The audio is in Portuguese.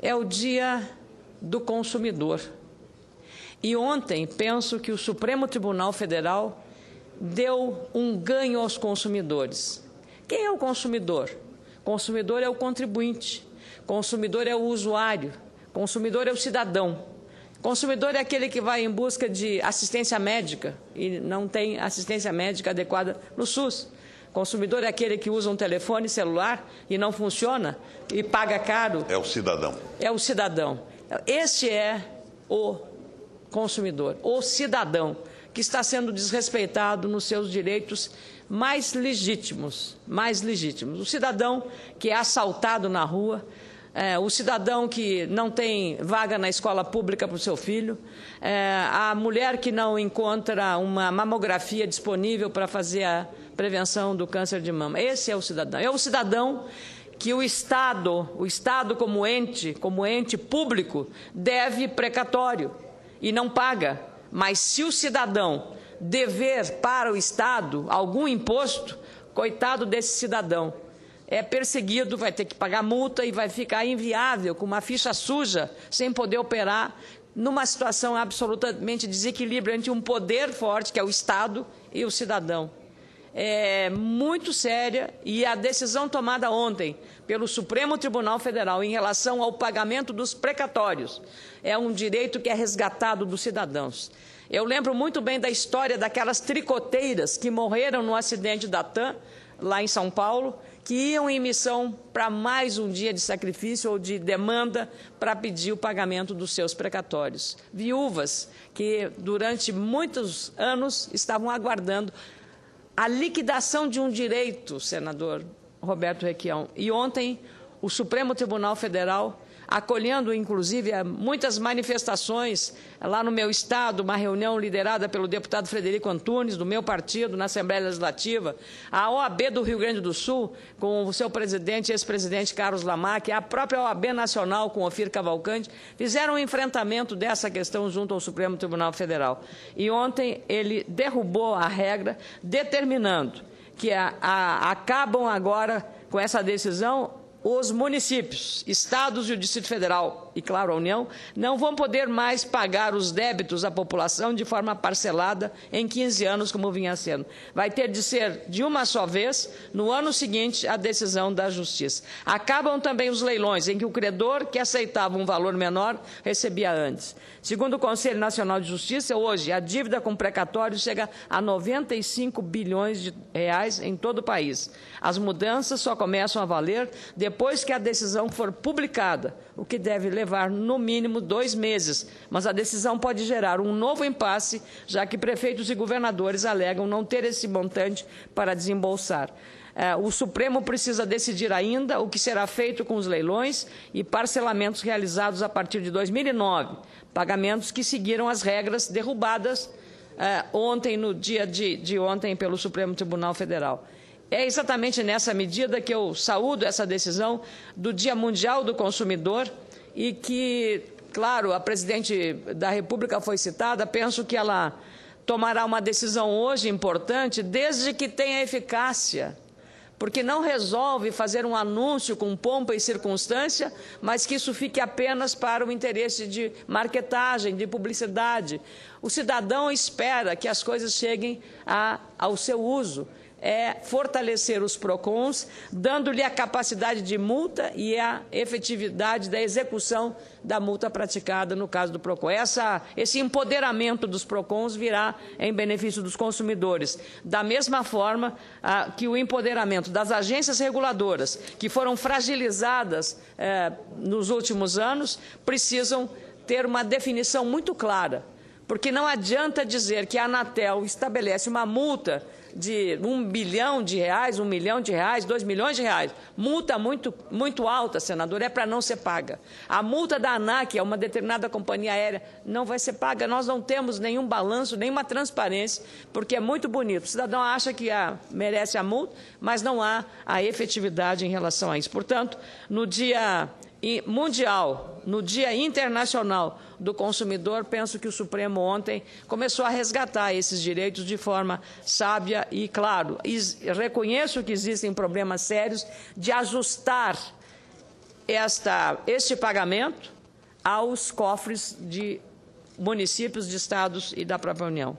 é o Dia do Consumidor. E ontem, penso que o Supremo Tribunal Federal deu um ganho aos consumidores. Quem é o consumidor? Consumidor é o contribuinte, consumidor é o usuário, consumidor é o cidadão. Consumidor é aquele que vai em busca de assistência médica e não tem assistência médica adequada no SUS. Consumidor é aquele que usa um telefone celular e não funciona e paga caro. É o cidadão. É o cidadão. Este é o consumidor, o cidadão, que está sendo desrespeitado nos seus direitos mais legítimos. O cidadão que é assaltado na rua, o cidadão que não tem vaga na escola pública para o seu filho, a mulher que não encontra uma mamografia disponível para fazer a prevenção do câncer de mama. Esse é o cidadão. É o cidadão que o Estado como ente público, deve precatório e não paga. Mas se o cidadão dever para o Estado algum imposto, coitado desse cidadão. É perseguido, vai ter que pagar multa e vai ficar inviável, com uma ficha suja, sem poder operar, numa situação absolutamente desequilibrante entre um poder forte, que é o Estado, e o cidadão. É muito séria, e a decisão tomada ontem pelo Supremo Tribunal Federal em relação ao pagamento dos precatórios é um direito que é resgatado dos cidadãos. Eu lembro muito bem da história daquelas tricoteiras que morreram no acidente da TAM, lá em São Paulo, que iam em missão para mais um dia de sacrifício ou de demanda para pedir o pagamento dos seus precatórios. Viúvas que, durante muitos anos, estavam aguardando a liquidação de um direito, senador Roberto Requião. E ontem, o Supremo Tribunal Federal, acolhendo, inclusive, muitas manifestações lá no meu estado, uma reunião liderada pelo deputado Frederico Antunes, do meu partido, na Assembleia Legislativa, a OAB do Rio Grande do Sul, com o seu presidente, ex-presidente Carlos Lamarck, a própria OAB Nacional, com Ofir Cavalcante, fizeram um enfrentamento dessa questão junto ao Supremo Tribunal Federal. E ontem ele derrubou a regra, determinando que acabam agora com essa decisão os municípios, estados e o Distrito Federal, e claro, a União, não vão poder mais pagar os débitos à população de forma parcelada em 15 anos, como vinha sendo. Vai ter de ser de uma só vez, no ano seguinte, a decisão da Justiça. Acabam também os leilões, em que o credor que aceitava um valor menor recebia antes. Segundo o Conselho Nacional de Justiça, hoje, a dívida com precatório chega a 95 bilhões de reais em todo o país. As mudanças só começam a valer depois que a decisão for publicada, o que deve levar, no mínimo, 2 meses. Mas a decisão pode gerar um novo impasse, já que prefeitos e governadores alegam não ter esse montante para desembolsar. O Supremo precisa decidir ainda o que será feito com os leilões e parcelamentos realizados a partir de 2009, pagamentos que seguiram as regras derrubadas ontem, no dia de ontem, pelo Supremo Tribunal Federal. É exatamente nessa medida que eu saúdo essa decisão do Dia Mundial do Consumidor e que, claro, a presidente da República foi citada, penso que ela tomará uma decisão hoje importante, desde que tenha eficácia, porque não resolve fazer um anúncio com pompa e circunstância, mas que isso fique apenas para o interesse de marketagem, de publicidade. O cidadão espera que as coisas cheguem ao seu uso. É fortalecer os PROCONs, dando-lhe a capacidade de multa e a efetividade da execução da multa praticada no caso do PROCON. Esse empoderamento dos PROCONs virá em benefício dos consumidores. Da mesma forma que o empoderamento das agências reguladoras, que foram fragilizadas nos últimos anos, precisam ter uma definição muito clara. Porque não adianta dizer que a Anatel estabelece uma multa de R$1 bilhão, R$1 milhão, R$2 milhões. Multa muito alta, senador, é para não ser paga. A multa da ANAC, uma determinada companhia aérea, não vai ser paga. Nós não temos nenhum balanço, nenhuma transparência, porque é muito bonito. O cidadão acha que merece a multa, mas não há a efetividade em relação a isso. Portanto, no Dia Mundial, no Dia Internacional do Consumidor, penso que o Supremo ontem começou a resgatar esses direitos de forma sábia e, claro, reconheço que existem problemas sérios de ajustar este pagamento aos cofres de municípios, de estados e da própria União.